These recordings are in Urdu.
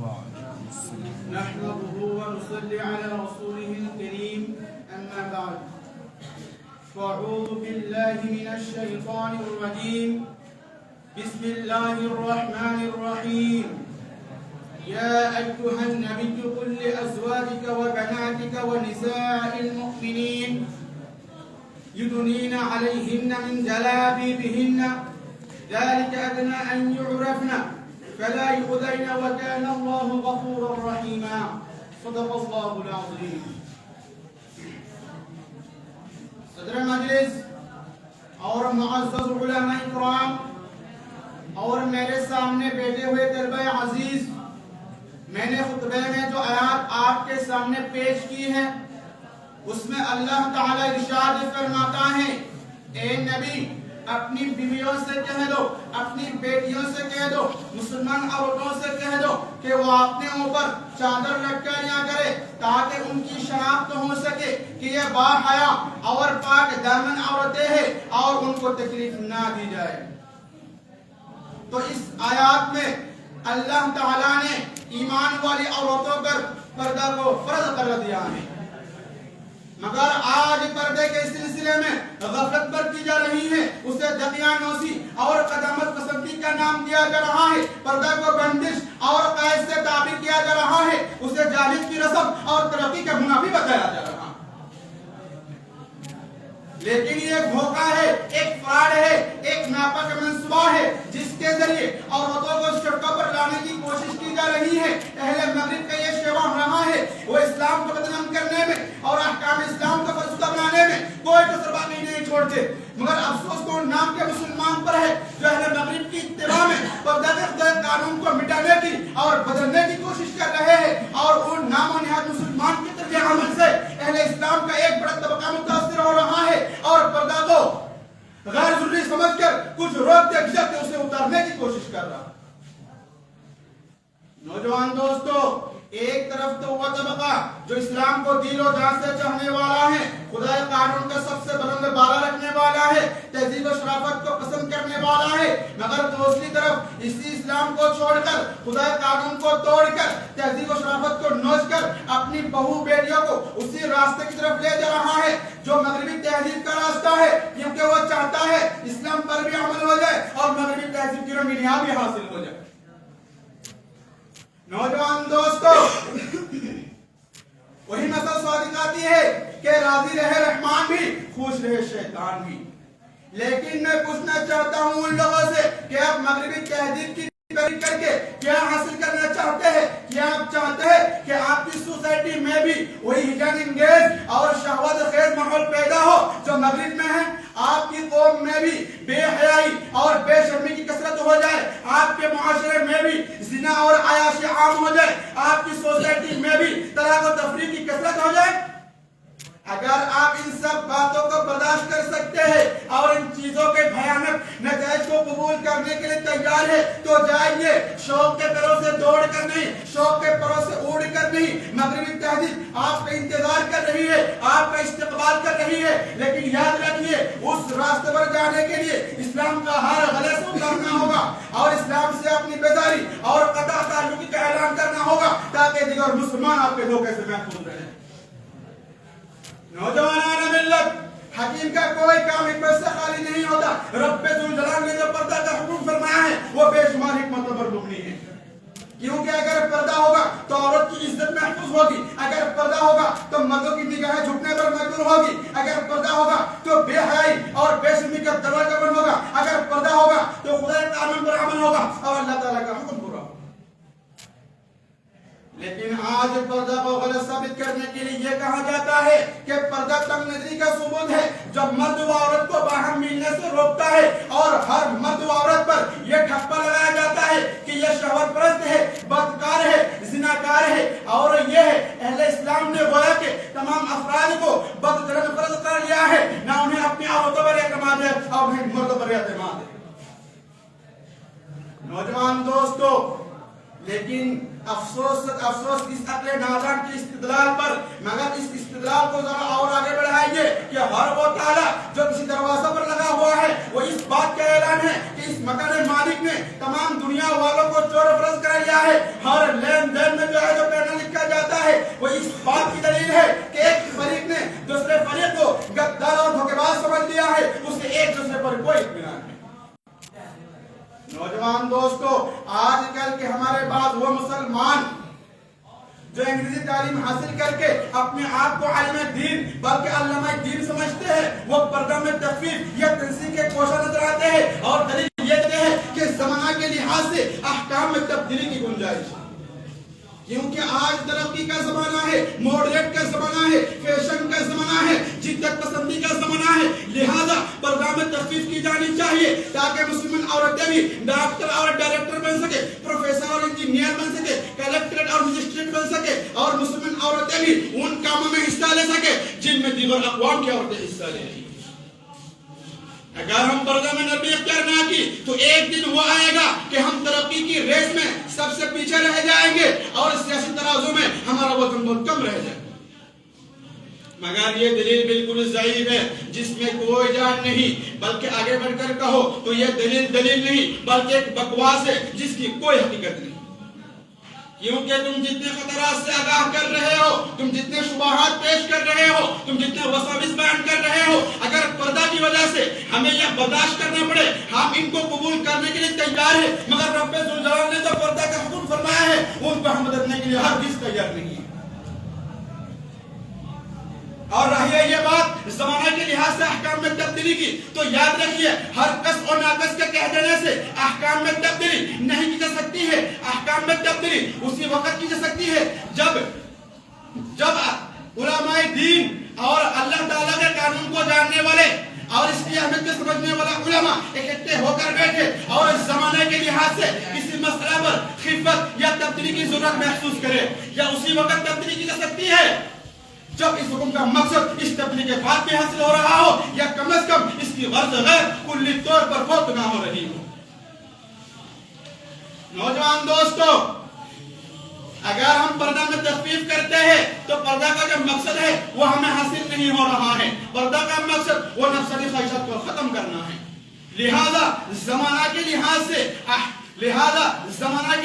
نحمده ونصلي على رسوله الكريم أما بعد فأعوذ بالله من الشيطان الرجيم بسم الله الرحمن الرحيم يا أيها النبي قل لأزواجك وبناتك ونساء المؤمنين يدنين عليهن من جلابيبهن ذلك أدنى أن يعرفن فلا يؤذين وكان الله غفورا رحيما صدق الله العظيم. صدر مجلس اور معزز علماء اکرام اور میرے سامنے بیٹھے ہوئے طلبہ عزیز، میں نے خطبے میں جو آیات آپ کے سامنے پیش کی ہے اس میں اللہ تعالی ارشاد فرماتا ہے، اے نبی اپنی بیویوں سے کہہ دو، اپنی بیٹیوں سے کہہ دو، مسلمان عورتوں سے کہہ دو کہ وہ اپنے اوپر چادر لٹکا لیا کرے تاکہ ان کی شناخت ہو سکے کہ یہ باحیا اور پاک دامن عورتیں ہیں اور ان کو تکلیف نہ دی جائے۔ تو اس آیات میں اللہ تعالیٰ نے ایمان والی عورتوں پر پردہ کو فرض کر دیا ہے، مگر آج پردے کے سلسلے میں غفلت برتی جا رہی ہے، اسے دقیانوسی اور قدامت پسندی کا نام دیا جا رہا ہے، پردہ کو بندش اور قید سے تعبیر کیا جا رہا ہے، اسے جاہلیت کی رسم اور ترقی کا منافی بتایا جا رہا ہے۔ لیکن یہ ایک دھوکہ ہے، ایک فراڈ ہے، ایک ناپاک منصوبہ ہے جس کے ذریعے عورتوں کو سڑکوں پر لانے کی کوشش کی جا رہی ہے۔ اہل مغرب کا یہ شیوا رہا ہے، وہ اسلام کو بدنام کرنے میں اور احکام اسلام کو فرسودہ بنانے میں کوئی کسر باقی نہیں چھوڑتے، مگر افسوس تو ان نام کے مسلمان پر ہے جو اہل مغرب کی اتباع میں پردہ کے قانون کو مٹانے کی اور بدلنے کی کوشش کر رہے ہیں، اور ان نام و نہاد مسلمان کی طرز عمل سے اہل اسلام کا ایک بڑا طبقہ متاثر ہو رہا ہے اور پردہ کو غیر ضروری سمجھ کر کچھ روکتے گھسکتے اسے اتارنے کی کوشش کر رہا ہے۔ نوجوان دوستو، ایک طرف تو وہ طبقہ جو اسلام کو دل و جان سے چاہنے والا ہے، خدا قانون کا سب سے بلند بالا رکھنے والا ہے، تہذیب و شرافت کو پسند کرنے والا ہے، مگر دوسری طرف اسی اسلام کو چھوڑ کر، خدا قانون کو توڑ کر، تہذیب و شرافت کو نوچ کر اپنی بہو بیٹیوں کو اسی راستے کی طرف لے جا رہا ہے جو مغربی تہذیب کا راستہ ہے، کیونکہ وہ چاہتا ہے اسلام پر بھی عمل ہو جائے اور مغربی تہذیب کی رنگینیاں بھی حاصل ہو جائے۔ نوجوان دوستو، وہی مثل صادق آتی ہے کہ راضی رہے رحمان بھی، خوش رہے شیطان بھی۔ لیکن میں پوچھنا چاہتا ہوں ان لوگوں سے کہ آپ مغربی تہذیب کی پیروی کر کے کیا حاصل کرنا چاہتے ہیں؟ کیا آپ چاہتے ہیں کہ آپ کی سوسائٹی میں بھی وہی ہجان انگیز اور شہوت خیز ماحول پیدا ہو جو مغرب میں ہے؟ آپ کی قوم میں بھی بے حیائی اور بے شرمی کی کثرت ہو جائے، آپ کے معاشرے میں بھی زنا اور عیاشی عام ہو جائے، آپ کی سوسائٹی میں بھی طلاق و تفریق کی کثرت ہو جائے؟ اگر آپ ان سب باتوں کو برداشت کر سکتے ہیں اور ان چیزوں کے بھیانک نتائج کو قبول کرنے کے لیے تیار ہے تو جائیے، شوق کے پروں سے دوڑ کر نہیں، شوق کے پروں سے اڑ کر نہیں، مغربی تہذیب آپ کا انتظار کر رہی ہے، آپ کا استقبال کر رہی ہے، لیکن یاد رکھیے اس راستے پر جانے کے لیے اسلام کا ہر غلط سے اترنا ہوگا اور اسلام سے اپنی بیداری اور قطع تعلقی کا اعلان کرنا ہوگا تاکہ دیگر مسلمان آپ کے دھوکے سے محفوظ رہیں۔ نوجوانان ملت، حکیم کا کوئی کام حکمت سے خالی نہیں ہوتا۔ رب ذوالجلال نے جو پردہ کا حکم فرمایا ہے وہ بے شمار حکمتوں پر مبنی ہے، کیونکہ اگر پردہ ہوگا تو عورت کی عزت محفوظ ہوگی، اگر پردہ ہوگا تو مردوں کی نگاہیں جھکنے پر مجبور ہوگی، اگر پردہ ہوگا تو بے حیائی اور بے شرمی کا دروازہ بند ہوگا، اگر پردہ ہوگا تو خدا کے قانون پر عمل ہوگا اور اللہ تعالیٰ کا حکم پورا ہوگا۔ لیکن آج پردہ کو غلط ثابت کرنے کے لیے یہ کہا جاتا ہے کہ پردہ تنگ نظری کا ثبوت ہے جب مرد و عورت کو باہم ملنے سے روکتا ہے، اور ہر مرد و عورت پر یہ ٹھپا لگایا جاتا ہے کہ یہ شہوت پرست ہے، بدکار ہے، زناکار ہے، اور یہ ہے اہل اسلام نے گویا کہ تمام افراد کو بدکرم فرض کر لیا ہے، نہ انہیں اپنی عورتوں پر اعتماد ہے اور انہیں مردوں پر اعتماد ہے۔ نوجوان دوستو، لیکن افسوس اس عقل نادان کی استدلال پر، مگر اس استدلال کو ذرا اور آگے بڑھائیے کہ ہر وہ تالا جو کسی دروازہ پر لگا ہوا ہے وہ اس بات کا اعلان ہے کہ اس مکان مالک نے تمام دنیا والوں کو چور فرض کر لیا ہے، ہر لین دین ہمارے بعد وہ مسلمان جو انگریزی تعلیم حاصل کر کے اپنے آپ کو عالم دین بلکہ علامہ دین سمجھتے ہیں، وہ پردہ میں تخفیف یا تنسیق کے کوشاں نظر آتے ہیں، اور دلیل یہ ہے کہ زمانہ کے لحاظ سے احکام میں تبدیلی کی گنجائش ہے، کیونکہ آج ترقی کا زمانہ ہے، ماڈرن کا زمانہ ہے، فیشن کا زمانہ ہے، جدت پسندی کا زمانہ ہے، لہذا پردہ میں تخفیف کی جانی چاہیے تاکہ مسلمان عورتیں بھی ڈاکٹر اور ڈائریکٹر بن سکے، پروفیسر اور انجینئر بن سکے، کلیکٹریٹ اور مجسٹریٹ بن سکے، اور مسلمان عورتیں بھی ان کاموں میں حصہ لے سکے جن میں دیگر اقوام کی عورتیں حصہ لے رہی ہیں۔ اگر ہم پردہ میں نرمی اختیار نہ کی تو ایک دن وہ آئے گا کہ ہم ترقی کی ریس میں سب سے پیچھے رہ جائیں گے اور سیاسی ترازو میں ہمارا وزن بہت کم رہ جائے گا۔ مگر یہ دلیل بالکل ضعیف ہے جس میں کوئی جان نہیں، بلکہ آگے بڑھ کر کہو تو یہ دلیل نہیں بلکہ ایک بکواس ہے جس کی کوئی حقیقت نہیں، کیونکہ تم جتنے خطرات سے آگاہ کر رہے ہو، تم جتنے شبہات پیش کر رہے ہو، تم جتنے وساوس بیان کر رہے ہو، اگر پردہ کی وجہ سے ہمیں یہ برداشت کرنا پڑے ہم ان کو قبول کرنے کے لیے تیار ہیں، مگر رب ذوالجلال نے جو پردہ کا حکم فرمایا ہے ان کو ہم بدلنے کے لیے ہرگز تیار نہیں ہے۔ اور رہی ہے یہ بات زمانہ کے لحاظ سے احکام میں تبدیلی کی، تو یاد رکھیے ہر کس اور ناقص کے کہہ دینے سے احکام میں تبدیلی نہیں کی جا سکتی ہے۔ احکام میں تبدیلی اسی وقت کی جا سکتی ہے جب علماء دین اور اللہ تعالیٰ کے قانون کو جاننے والے اور اس کی اہمیت کو سمجھنے والا علماء اکٹھے ہو کر بیٹھے اور اس زمانے کے لحاظ سے کسی مسئلہ پر خفت یا تبدیلی کی ضرورت محسوس کرے، یا اسی وقت تبدیلی کی جا سکتی ہے جب اس حکم کا مقصد اس تبدیلی کے بعد میں حاصل ہو رہا ہو، یا کم از کم اس کی غرض غیر کلی طور پر فوت نہ ہو رہی ہو۔ نوجوان دوستو، اگر ہم پردہ میں تخفیف کرتے ہیں تو پردہ کا جو مقصد ہے وہ ہمیں حاصل نہیں ہو رہا ہے۔ پردہ کا مقصد وہ نفسانی خواہشات کو ختم کرنا ہے۔ لہذا زمانہ کے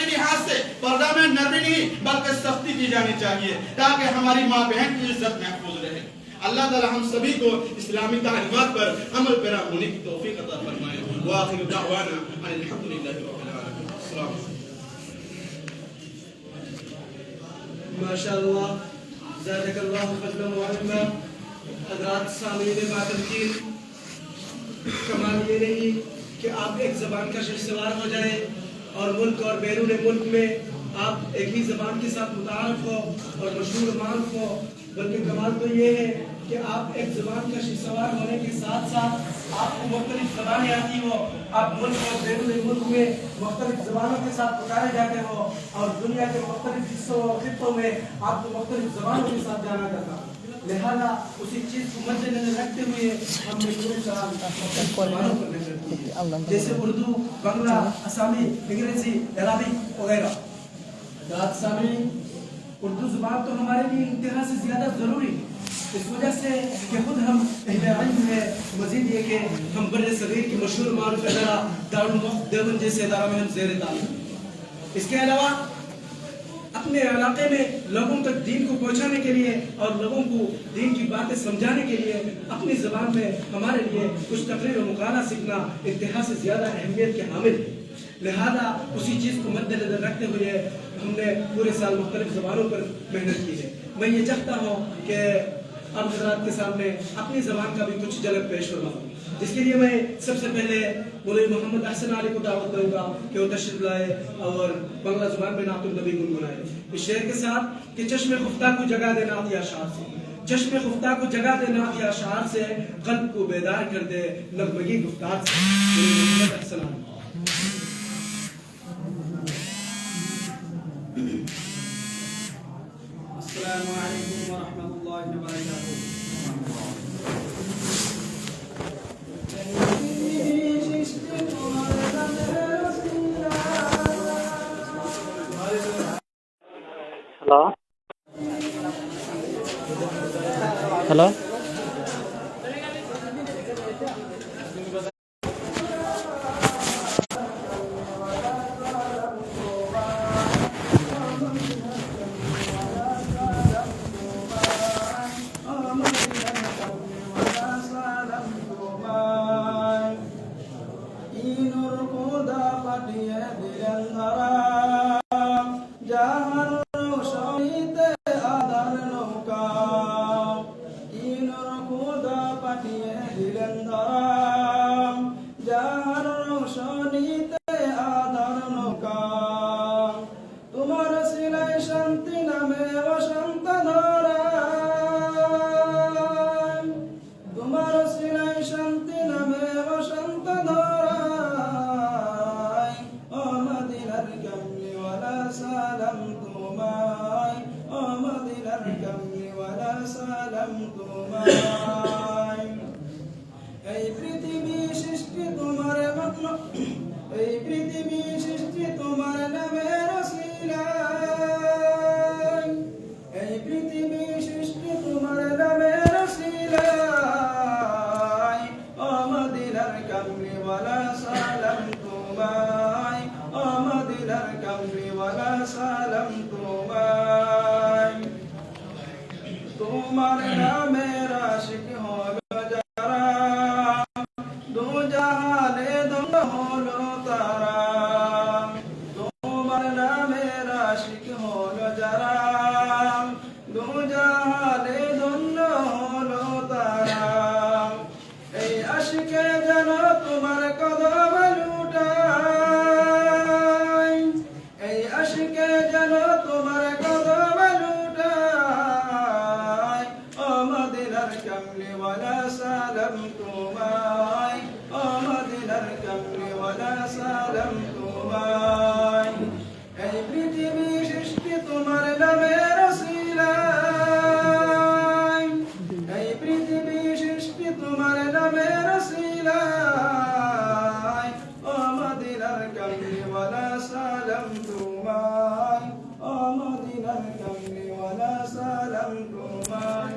لحاظ سے پردہ میں نرمی نہیں بلکہ سختی کی جانی چاہیے تاکہ ہماری ماں بہن کی عزت محفوظ رہے۔ اللہ تعالی ہم سبھی کو اسلامی تعلیمات پر عمل پیرا ہونے کی توفیق عطا فرمائے۔ وآخر دعوانا ان الحمدللہ رب العالمین۔ السلام علیکم۔ ماشاءاللہ زادک اللہ فضلا و علما۔ حضرات سامعین باطن، کمال یہ نہیں کہ آپ ایک زبان کا شخص سوار ہو جائیں اور ملک اور بیرون ملک میں آپ ایک ہی زبان کے ساتھ متعارف ہو اور مشہور معروف ہو، بلکہ کمال تو یہ ہے کہ آپ ایک زبان کا شخص سوار ہونے کے ساتھ ساتھ آپ کو مختلف زبانیں آتی ہو، آپ ملک اور بیرون ملک میں مختلف زبانوں کے ساتھ پکارے جاتے ہو، اور دنیا کے مختلف حصوں اور خطوں میں آپ کو مختلف زبانوں کے ساتھ جانا جاتا ہے۔ لہذا اسی چیز کو مد نظر رکھتے ہوئے ہم نے پورے سلام زبانوں پر نظر کی ہے، جیسے اردو، بنگلہ، آسامی، انگریزی، عربی وغیرہ۔ حضرات سامعین، اردو زبان تو ہمارے لیے انتہا سے زیادہ ضروری ہے، اس وجہ سے کہ خود ہم اہل علم ہے، مزید یہ کہ ہم بر صغیر کی مشہور معروف ادارہ دارالمعارف دیوبند جیسے ادارہ میں ہم زیر تعلیم۔ اس کے علاوہ اپنے علاقے میں لوگوں تک دین کو پہنچانے کے لیے اور لوگوں کو دین کی باتیں سمجھانے کے لیے اپنی زبان میں ہمارے لیے کچھ تقریر و مقالہ سیکھنا انتہا سے زیادہ اہمیت کے حامل ہے۔ لہذا اسی چیز کو مد نظر رکھتے ہوئے ہم نے پورے سال مختلف زبانوں پر محنت کی ہے۔ میں یہ چاہتا ہوں کہ اب حضرات کے سامنے اپنی زبان کا بھی کچھ جھلک پیش فرماؤں، جس کے لیے میں سب سے پہلے مولوی محمد احسن علی کو دعوت دوں گا کہ وہ تشریف لائے اور بنگلہ زبان میں نعت النبی گنگنائے اس شعر کے ساتھ کہ چشم خفتہ کو جگہ دے نعت یا اشعار سے، چشم خفتہ کو جگہ دے نعت یا اشعار سے، قلب کو بیدار کر دے نغمگی گفتار سے۔ مولوی محمد احسن علی۔ السلام علیکم ورحمۃ اللہ وبرکاتہ۔ ہلو নামে বসন্ত ধরায়, তোমার সিনাই শান্তি নামে বসন্ত ধরায়, ও মদিনার কামলিওয়ালা সালাম তোমায়, ও মদিনার কামলিওয়ালা সালাম তোমায়। এই পৃথিবী সৃষ্টি তোমার এই পৃথিবী সৃষ্টি তোমার নামের ওসিলায়, এই পৃথিবী সৃষ্টি তোমার নামের ওসিলায়, ও মদিনার কামলিওয়ালা সালাম তোমায়, ও মদিনার কামলিওয়ালা সালাম তোমায়। তোমার নামের আশিক হলো যারা, দু জাহানে দঙ্গ হলো তারা। তোমার নামের আশিক হলো যারা, দু জাহানে দঙ্গ হলো তারা। এই আশিকে যেন তোমার কদম লুটায়, এই আশিকে যেন তোমার কদম লুটায়, ও মদিনার কামলিওয়ালা সালাম তোমায়, ও মদিনার কামলিওয়ালা সালাম তোমায়। এই পৃথিবী সৃষ্টি তোমার নামের ওসিলায়, এই পৃথিবী সৃষ্টি তোমার নামের ওসিলায়, ও মদিনার কামলিওয়ালা সালাম তোমায়, ও মদিনার কামলিওয়ালা সালাম তোমায়।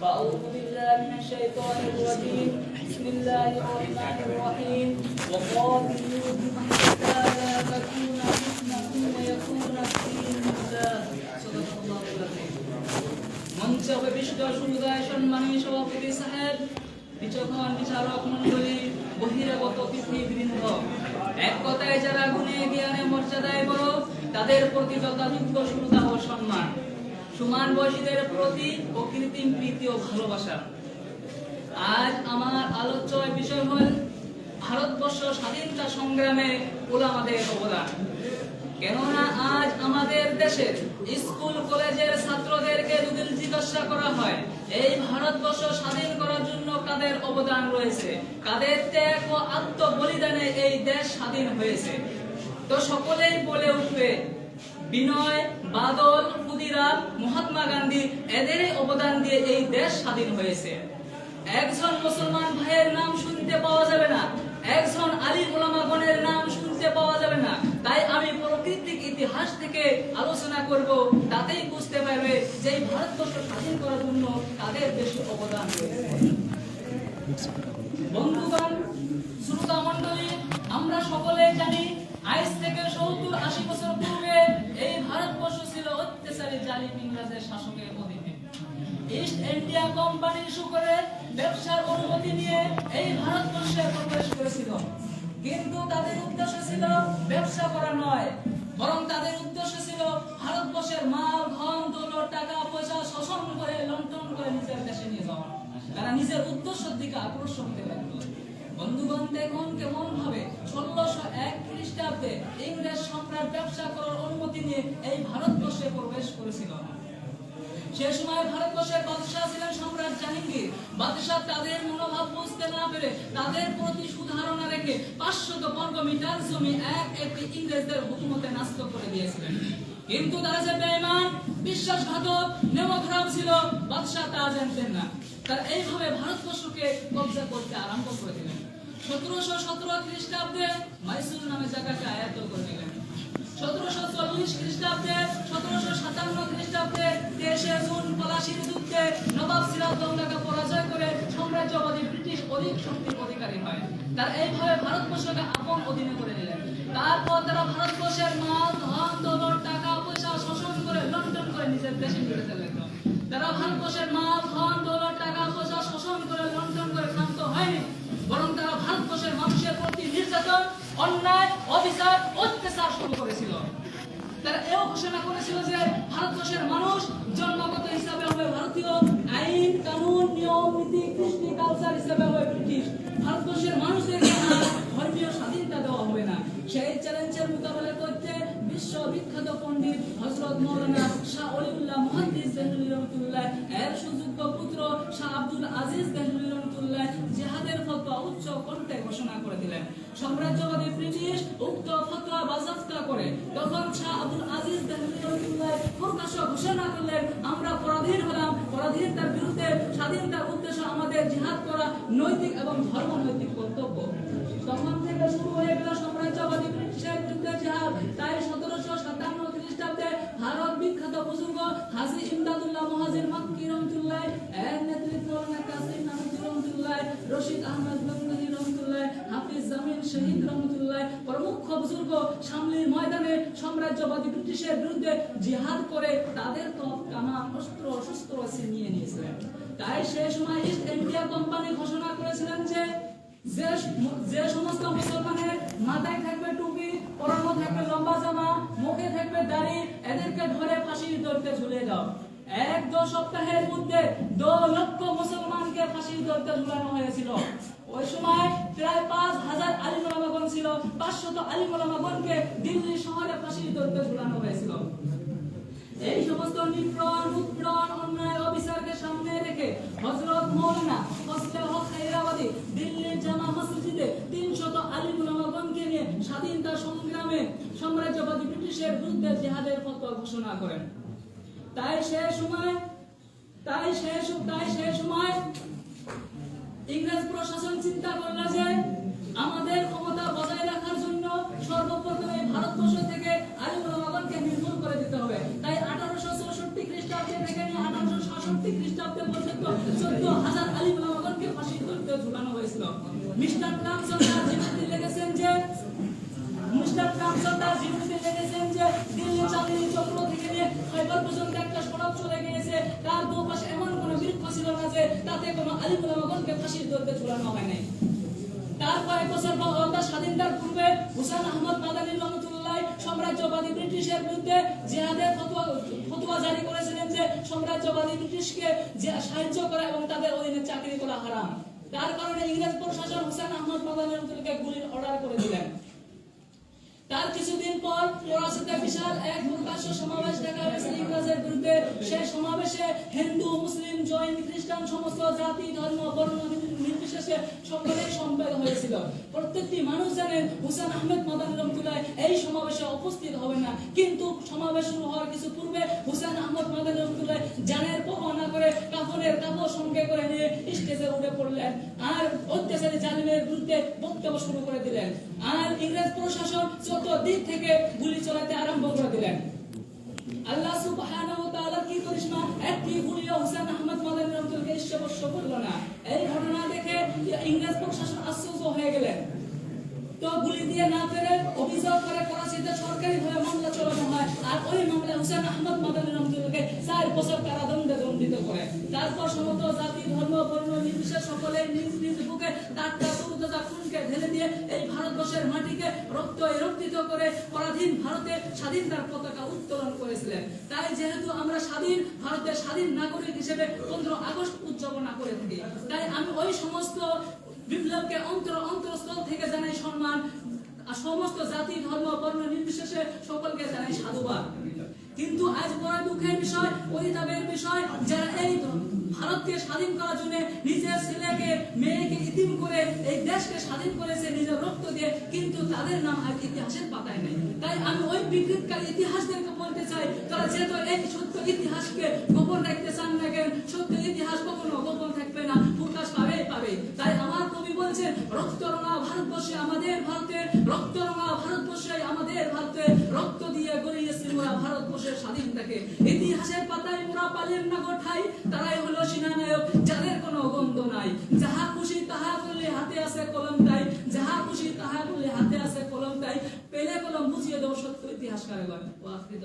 فأعوذ بالله من الشيطان الرجيم. بسم الله الرحمن الرحيم. وقاتلوا حتى لا تكون فتنة ويكون الدين لله. صدق الله العظيم. মঞ্চে উপবিষ্ট সুবিধায় সম্মানীয় সভাপতি সাহেব, বিচক্ষণ বিচারক মণ্ডলী, বহিরাগত অতিথিবৃন্দ, এক কথায় যারা গুণে জ্ঞানে মর্যাদায় বড়, তাদের প্রতি যথাযোগ্য শ্রদ্ধা ও সম্মান, সমান বয়সীদের প্রতি ও কৃত্রিম প্রীতি ও ভালোবাসা। আজ আমার আলোচ্য বিষয় হল ভারতবর্ষ স্বাধীনতা সংগ্রামে উলামাদের অবদান। কেননা আজ আমাদের দেশের স্কুল কলেজের ছাত্রদেরকে যদি জিজ্ঞাসা করা হয় এই ভারতবর্ষ স্বাধীন করার জন্য কাদের অবদান রয়েছে, কাদের ত্যাগ ও আত্মবলিদানে এই দেশ স্বাধীন হয়েছে, তো সকলেই বলে উঠবে বিনয়, বাদল, ক্ষুদিরাম, মহাত্মা গান্ধী, এদেরই অবদান দিয়ে এই দেশ স্বাধীন হয়েছে। একজন মুসলমান ভাইয়ের নাম শুনতে পাওয়া যাবে না, একজন আলিম উলামাগণের নাম শুনতে পাওয়া যাবে না। তাই আমি প্রাকৃতিক ইতিহাস থেকে আলোচনা করব, তাতেই বুঝতে পারবে যে এই ভারতবর্ষ স্বাধীন করার জন্য তাদের বেশি অবদান রয়েছে। বন্ধুগণ, শ্রোতা মণ্ডলী, আমরা সকলেই জানি আজ থেকে 70-80 বছর পূর্বে এই ভারতবর্ষ ছিল অত্যাচারী জালিম ইংরেজের শাসকের অধীনে। ইস্ট ইন্ডিয়া কোম্পানি ইস্যু করে ব্যবসার অনুমতি নিয়ে এই ভারতবর্ষে প্রবেশ করেছিল। কিন্তু তাদের উদ্দেশ্য ছিল ব্যবসা করা নয়, বরং তাদের উদ্দেশ্য ছিল ভারতবর্ষের মাল, ধন, দৌলত, টাকা পয়সা শোষণ করে, লুণ্ঠন করে নিজের দেশে নিয়ে যাওয়া। তারা নিজের উদ্দেশ্যের দিকে অগ্রসর হতে লাগলো। বন্ধুগণ, দেখুন কেমন ভাবে 1601 খ্রিস্টাব্দে ইংরেজ সম্রাট ব্যবসা করার অনুমতি নিয়ে এই ভারতবর্ষে প্রবেশ করেছিল। সেই সময় ভারতবর্ষের বাদশাহ ছিলেন সম্রাট জাহাঙ্গীর। বাদশাহ তাদের মনোভাব বুঝতে না পেরে তাদের প্রতি সুধারণা রেখে 500 বর্গ মিটার জমি একটি ইংরেজদের হুকুমতে ন্যস্ত করে দিয়েছিলেন। কিন্তু তারা যে বেঈমান, বিশ্বাসঘাতক, নেমোখারাপ ছিল, বাদশাহ তা জানতেন না। তারা এইভাবে ভারতবর্ষকে কবজা করতে আরম্ভ করে দিলেন। 1717 খ্রিস্টাব্দে মাইসুর নামে জায়গাকে আয়ত্ত করে নিলেন। 1740 খ্রিস্টাব্দে 1757 খ্রিস্টাব্দে 23 জুন পলাশির যুদ্ধে নবাব সিরাজউদ্দৌলাকে পরাজয় করে সাম্রাজ্যবাদী ব্রিটিশ অধিক শক্তির অধিকারী হয়। তারা এইভাবে ভারতবর্ষকে আপন অধীনে করে নিলেন। তারপর তারা ভারতবর্ষের মাল ধন দৌলত টাকা পয়সা শোষণ করে লন্ডন করে নিজের দেশে নিয়ে যেতে লাগলো। তারা ভারতবর্ষের মাল ধন দৌলত টাকা পয়সা শোষণ করে লন্ডন করে ক্ষান্ত হয়নি, বরং তারা ভারতবর্ষের মানুষের প্রতি নির্যাতন, অন্যায়, অবিচার, অত্যাচার শুরু করেছিল। তারা এও ঘোষণা করেছিল যে ভারতবর্ষের মানুষ জন্মগত হিসাবে হবে ভারতীয়, আইন কানুন নিয়ম নীতি কৃষ্টি কালচার হিসাবে হবে ব্রিটিশ। ভারতবর্ষের মানুষদেরকে আর ধর্মীয় স্বাধীনতা দেওয়া হবে না। সেই চ্যালেঞ্জের মোকাবেলা করতে বিশ্ববিখ্যাত পণ্ডিত হযরত মাওলানা শাহ ওলিউল্লাহ মুহাদ্দিস দেহলভী রহমাতুল্লাহ এর সুযোগ্য পুত্র শাহ আব্দুল আজিজ দেহলভী রহমাতুল্লাহ জিহাদের ফতোয়া উচ্চ কণ্ঠে ঘোষণা করে দিলেন। সাম্রাজ্যবাদী ব্রিটিশ উক্ত ফতোয়া বাজেয়াপ্ত করে তখন শাহ আব্দুল আজিজ দেহলভী রহমাতুল্লাহ প্রকাশ্য ঘোষণা করলেন, আমরা পরাধীন হলাম, পরাধীনতার বিরুদ্ধে স্বাধীনতার উদ্দেশ্য আমাদের জিহাদ করা নৈতিক এবং ধর্মনৈতিক কর্তব্য। তখন থেকে শুরু হয়ে গেল সাম্রাজ্যবাদী ব্রিটিশের বিরুদ্ধে জিহাদ। তাই 1757 খ্রিস্টাব্দে ভারত বিখ্যাত বুজুর্গ হাজী ইমদাদুল্লাহ মুহাজির মক্কি রহমাতুল্লাহ এর নেতৃত্বে মাওলানা কাসিম নানভী রহমাতুল্লাহ, রশিদ আহমদ গঙ্গোহী রহমাতুল্লাহ, হাফিজ জামিল শহীদ রহমাতুল্লাহ প্রমুখ বুজুর্গ শামলির ময়দানে সাম্রাজ্যবাদী ব্রিটিশের বিরুদ্ধে জিহাদ করে তাদের তপ কামান অস্ত্র শস্ত্র ছিনিয়ে নিয়েছিলেন। তাই সেই সময় ইস্ট ইন্ডিয়া কোম্পানি ঘোষণা করেছিলেন যে যে সমস্ত মুসলমানের মাথায় থাকবে টুপি, পরনে থাকবে লম্বা জামা, মুখে থাকবে দাড়ি, এদেরকে ধরে ফাঁসির দড়িতে ঝুলিয়ে দাও। 1-2 সপ্তাহের মধ্যে 2 লক্ষ মুসলমানকে ফাঁসির দড়িতে ঝুলানো হয়েছিল। ওই সময় প্রায় 5000 আলিম ওলামাগণ ছিল, 500 আলিম ওলামাগণকে দিল্লি শহরে ফাঁসির দড়িতে ঝুলানো হয়েছিল। এই সমস্ত নিপীড়ন, উৎপীড়ন, অন্যায়, অবিচারকে সামনে রেখে হযরত মাওলানা ফজলে হক খায়রাবাদী দিল্লির জামা মসজিদে 300 আলিম ওলামাগণকে নিয়ে স্বাধীনতা সংগ্রামে সাম্রাজ্যবাদী ব্রিটিশের বিরুদ্ধে জিহাদের ফতোয়া ঘোষণা করেন। তাই সেই সময় ইংরেজ প্রশাসন চিন্তা করল যে আমাদের ক্ষমতা বজায় রাখার জন্য সর্বপ্রথমে ভারতবর্ষ থেকে আলিম ওলামাগণকে নির্মূল করে দিতে হবে। তাই 1864 খ্রিস্টাব্দে থেকে নিয়ে 1866 খ্রিস্টাব্দে পর্যন্ত 14,000 আলিম ওলামাগণকে ফাঁসির দড়িতে ঝুলানো হয়েছিল। মিস্টার রামচন্দ্র জীবনী লিখেছেন যে দিল্লি চাঁদনী চক্র থেকে নিয়ে খাইবার পর্যন্ত একটা সড়ক চলে গিয়েছে, তার দুপাশে এমন কোনো বৃক্ষ ছিল না যে তাতে কোনো আলিম ওলামাগণকে ফাঁসির দড়িতে ঝুলানো হয় নাই। তার কয়েক বছর স্বাধীনতার পূর্বে হুসেন আহমদ মাদানী রহমাতুল্লাহ সাম্রাজ্যবাদী ব্রিটিশের বিরুদ্ধে জিহাদের ফতোয়া জারি করেছিলেন যে সাম্রাজ্যবাদী ব্রিটিশকে সাহায্য করা এবং তাদের অধীনে চাকরি করা হারাম। তার কারণে ইংরেজ প্রশাসন হুসেন আহমদ মাদানী রহমাতুল্লাহকে গুলির অর্ডার করে দিলেন। তার কিছুদিন পর করাচিতে বিশাল এক প্রকাশ্য সমাবেশ দেখা হয়েছিল ইংরেজের বিরুদ্ধে। সেই সমাবেশে হিন্দু, মুসলিম, জৈন, খ্রিস্টান সমস্ত জাতি, ধর্ম, বর্ণ নির্বিশেষে সকলেই সম্মিলিত হয়েছিল। প্রত্যেকটি মানুষ জানেন হুসেন আহমদ মাদানী রহমাতুল্লাহ এই সমাবেশে উপস্থিত হবে না, কিন্তু সমাবেশ শুরু হওয়ার কিছু পূর্বে হুসেন আহমদ মাদানী রহমাতুল্লাহ জানের পরোয়া না করে কাফনের কাপড় সঙ্গে করে নিয়ে স্টেজে উঠে পড়লেন আর অত্যাচারী জালিমের বিরুদ্ধে বক্তব্য শুরু করে দিলেন। আর ইংরেজ প্রশাসন চতুর্দিক থেকে গুলি চালাতে আরম্ভ করে দিলেন। আল্লাহ সুবহানাহু ওয়া তাআলার কি করিশমা, একটি গুলিও হুসেন আহমদ মাদানী রহমাতুল্লাহকে স্পর্শ করলো না। এই ঘটনা দেখে ইংরেজ প্রশাসন আশ্চর্য হয়ে গেলেন। তো গুলি দিয়ে না পেরে অভিযোগ করে করাচিতে সরকারিভাবে মামলা চালানো হয়। আর ওই মামলায় হুসেন আহমদ মাদানী রহমাতুল্লাহকে 4 বছর কারাদণ্ডে দণ্ডিত করে। তারপর সমস্ত জাতি, ধর্ম, বর্ণ নির্বিশেষে সকলে নিজ নিজ বুকে টাটকা তরুতাজা খুনকে ঢেলে দিয়ে এই ভারতবর্ষের মাটিকে রক্ত রক্তিত করে পরাধীন ভারতে স্বাধীনতার পতাকা উত্তোলন করেছিলেন। তাই যেহেতু আমরা স্বাধীন ভারতের স্বাধীন নাগরিক হিসেবে 15 আগস্ট উদযাপন করে থাকি, তাই আমি ওই সমস্ত বিপ্লবকে অন্তরস্থল থেকে জানাই সম্মান। সমস্ত জাতি, ধর্ম, বর্ণ নির্বিশেষে সকলকে জানাই সাধুবাদ। কিন্তু আজ বড় দুঃখের বিষয়, পরিতাপের বিষয়, যারা এই ভারতকে স্বাধীন করার জন্য নিজের ছেলেকে মেয়েকে ইতিম করে এই দেশকে স্বাধীন করেছে নিজের রক্ত দিয়ে, কিন্তু তাদের নাম আজ ইতিহাসের পাতায় নেই। তাই আমি ওই বিকৃতকারী ইতিহাসদেরকে বলতে চাই, তারা যেহেতু এই সত্য ইতিহাসকে গোপন রাখতে চান না কেন, সত্য ইতিহাস কখনো গোপন থাকবে দিয়ে গড়িয়েছে মোরা ভারতবর্ষের স্বাধীনতাকে। ইতিহাসের পাতায় মোরা পালের না গোঠাই, তারাই হলো সেনানায়ক যাদের কোনো গন্ধ নাই। যাহা খুশি তাহা করলে হাতে আছে কলম তাই, যাহা খুশি তাহা করলে হাতে আছে কলম তাই, পেলে কলম বুঝিয়ে দেব সত্য ইতিহাসকারগণ। ওয়াকফিত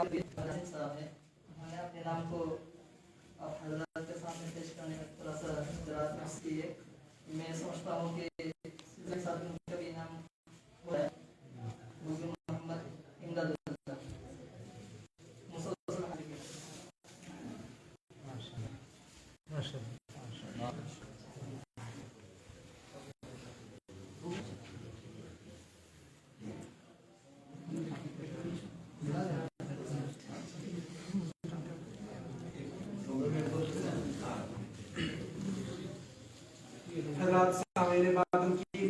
صاحب ہیں، انہوں نے اپنے نام کو آپ حضرات کے سامنے پیش کرنے میں تھوڑا سا اختراع محض کی ہے. میں سمجھتا ہوں کہ سلسلہ ساتھ ان کا بھی نام ہوا ہے بزرگ محمد امداد اللہ مسلسل حاضر. حضرات سامعین باتوں کی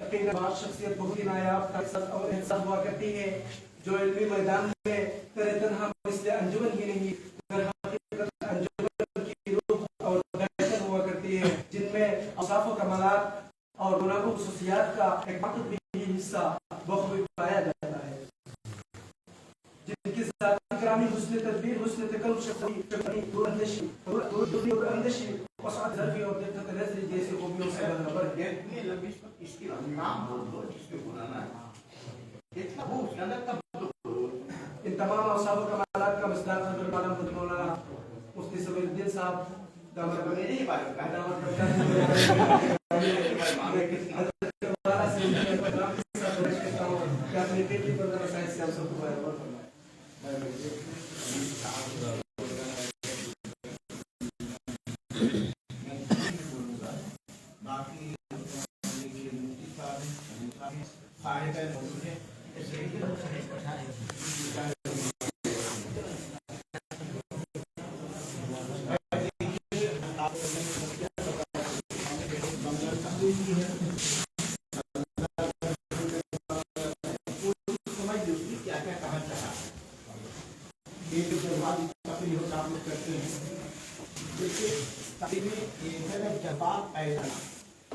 یقیناً بعض شخصیت بہت ہی نایاب اور احساس ہوا کرتی ہے جو علمی میدان میں ترے تنہا مثل انجمن ہی نہیں در حقیقت انجمن کی روح اور بہتر ہوا کرتی ہے جن میں اوصاف و کمالات اور گناہ و خصوصیات کا ایک وقت بھی حصہ بخوبی پایا جاتا ہے، جن کی ذاتی گرامی حسن تدبیر حسن تکلم شکلی دور اندشی وسعت ظرفی اور دقت نظری جیسی خوبیوں سے برابر ہے. اتنی لمبی اس کی نام بول دو جس میں بلانا ہے اتنا وہ اس کے اندر تب ان تمام اوصاف و کمالات کا مصداق حضرت مولانا مولانا مفتی سمیر الدین صاحب دامت نہیں بات کرتا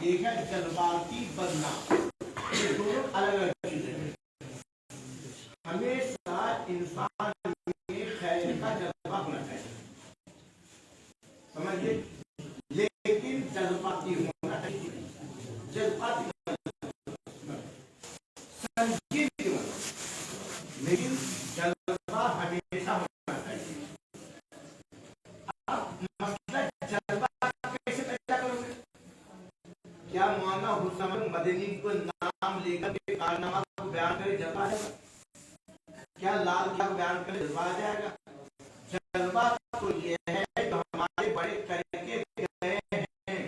ایک ہے جذباتی بدلا، یہ دونوں الگ الگ چیزیں ہیں. ہمیشہ انسان میں خیر کا جذبہ ہونا چاہیے، سمجھیے، لیکن جذباتی ہونا چاہیے، جذباتی سنجیدگی ہونا، لیکن جذبہ ہمیشہ ہونا چاہیے. مسئلہ جذبہ کیسے پیدا کرو گے؟ کیا مولانا حسین مدنی کو نام لے کر کے کارنامہ کو بیان کرے جذبہ آ جائے گا؟ کیا لال قلعہ کو بیان کرے جذبہ آ جائے گا؟ جذبہ تو یہ ہے جو ہمارے بڑے کر کے گئے ہیں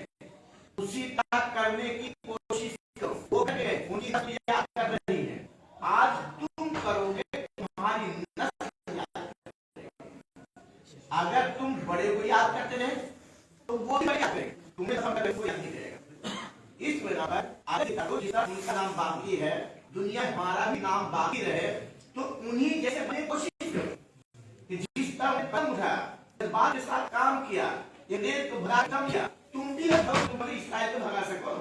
اسی طرح کرنے کی کوشش کرو. وہ ان کی یاد کر رہی ہے، آج تم کرو گے تمہاری نسل یاد کرے گی. اگر تم بڑے کو یاد کرتے رہے تو وہ بھی یاد کرے گا، تمہیں سمجھ کو یاد نہیں کرے گا. اس بنا پر آگے کرو جس طرح ان کا نام باقی ہے دنیا ہمارا بھی نام باقی رہے تو انہی جیسے بنے کوشش کرو کہ جس طرح نے قدم اٹھایا جذبات کے ساتھ کام کیا یہ نیت کو بھگا کم کیا تم بھی لگتا ہو تم بڑی اسرائیل کو بھگا سکو.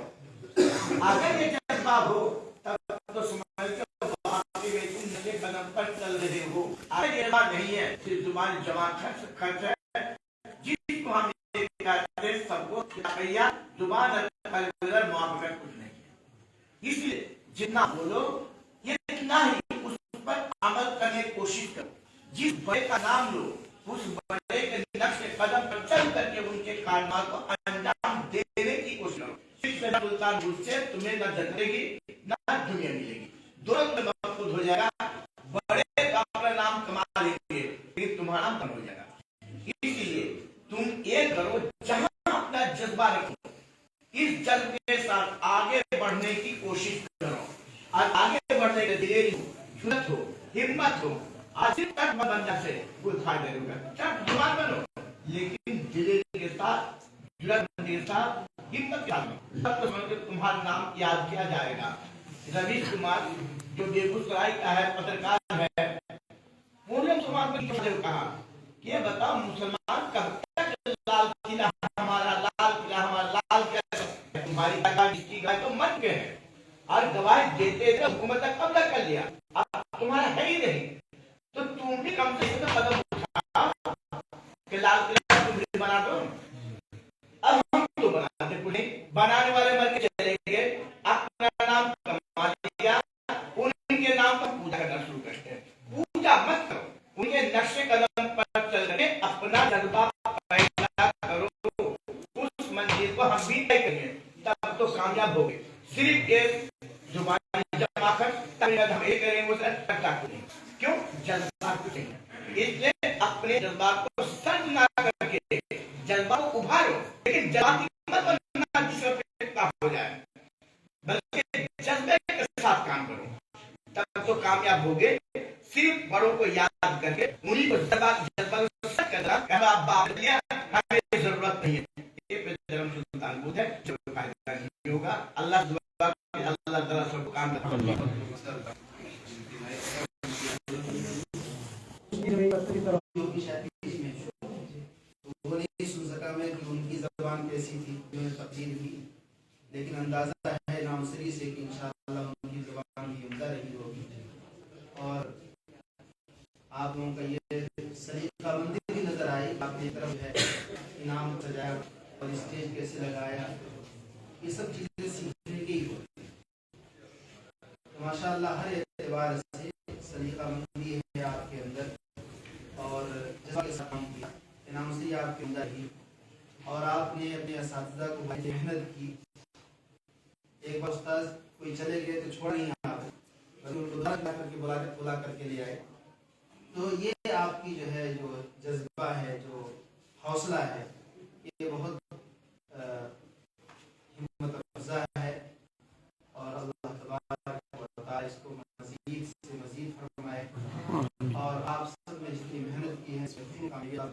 اگر یہ جذبہ ہو تب تو سمجھ کے واقعی میں تم نئے قدم پر چل رہے ہو. اگر یہ بات نہیں ہے صرف زبان جوان خرچ ہے جس کو ہم کہتے ہیں سب کو کیا زبان موافقت کچھ نہیں ہے. اس لیے جتنا بولو یہ اتنا ہی اس پر عمل کرنے کی کوشش کرو. جس بڑے کا نام لو اس بڑے کے نقش قدم پر چل کر کے ان کے کارنامات کو انجام دینے کی کوشش کرو. سلطان روس سے تمہیں نہ جنت ملے گی نہ دنیا ملے گی، دونوں میں مقصود ہو جائے گا. بڑے کا اپنا نام کما لیں گے لیکن تمہارا نام کم ہو جائے گا. اس لیے تم یہ کرو جہاں اپنا جذبہ رکھو اس جذبے کے ساتھ آگے بڑھنے کی کوشش کرو. اور آگے بڑھنے کے دلیری ہو، جرأت ہو، ہمت ہو. آج صرف چٹ بننے سے کوئی فائدہ نہیں ہوگا. چٹ جوان بنو لیکن دلیری کے ساتھ، جرأت کے ساتھ، ہمت کے ساتھ تمہارا نام یاد کیا جائے گا. رویش کمار جو بیگوسرائے کا ہے پترکار ہے، انہوں نے مسلمان کو کہا کہ یہ بتاؤ مسلمان کب تک لال قلعہ ہمارا لال قلعہ تمہاری کی گائے تو من کے ہیں اور گواہی دیتے تھے حکومت کا قبضہ کر لیا اب تمہارا ہے ہی نہیں تو تم بھی کم سے کم قدم اٹھا کہ لال قلعہ تم بھی بنا دو. اب ہم تو بناتے نہیں، بنانے والے مر کے چلے گئے، اپنا نام کما لیا، ان کے نام پر پوجا کرنا شروع کرتے ہیں. پوجا مت کرو، ہم یہ کریں وہ کریں کیوں جذبات کو چاہیے اس لیے اپنے جذبات کو سرد نہ کر کے جذبات کو ابھارو لیکن جذباتی مت بننا جس وقت ہو جائے بلکہ جذبے کے ساتھ کام کرو تب تو کامیاب ہوگے صرف بڑوں کو یاد کر کے انہیں کو جذبات کرنا ہمیں ضرورت نہیں ہے یہ جنم سلطان بدھ ہے جو فائدہ نہیں ہوگا اللہ تعالیٰ سب کو کام وہ نہیں سن سکا میں کہ ان کی زبان کیسی تھی جو تبدیل کی لیکن اندازہ ہے نامسری سے کہ انشاءاللہ ان کی زبان بھی عمدہ رہی ہوگی اور آپ لوگوں کا یہ سلیقہ مندی بھی نظر آئی آپ کی طرف ہے انعام سجایا اور اسٹیج کیسے لگایا یہ سب چیزیں سیکھنے کی ہوتی تو ماشاءاللہ ہر اعتبار سے سلیقہ مندی ہے آپ کے اندر اور جس کے ساتھ کام کیا انعام سجایا آپ کے اندر ہی اور آپ نے اپنے اساتذہ کو بڑی محنت کی ایک بار استاذ کوئی چلے گئے تو چھوڑ نہیں آپ ان کو بلا کر کے لے آئے تو یہ آپ کی جو ہے جو جذبہ ہے جو حوصلہ ہے یہ بہت ہمت افزا ہے اور اللہ تبارک و تعالی اس کو مزید سے مزید فرمائے اور آپ سب نے جتنی محنت کی ہے اس میں کامیاب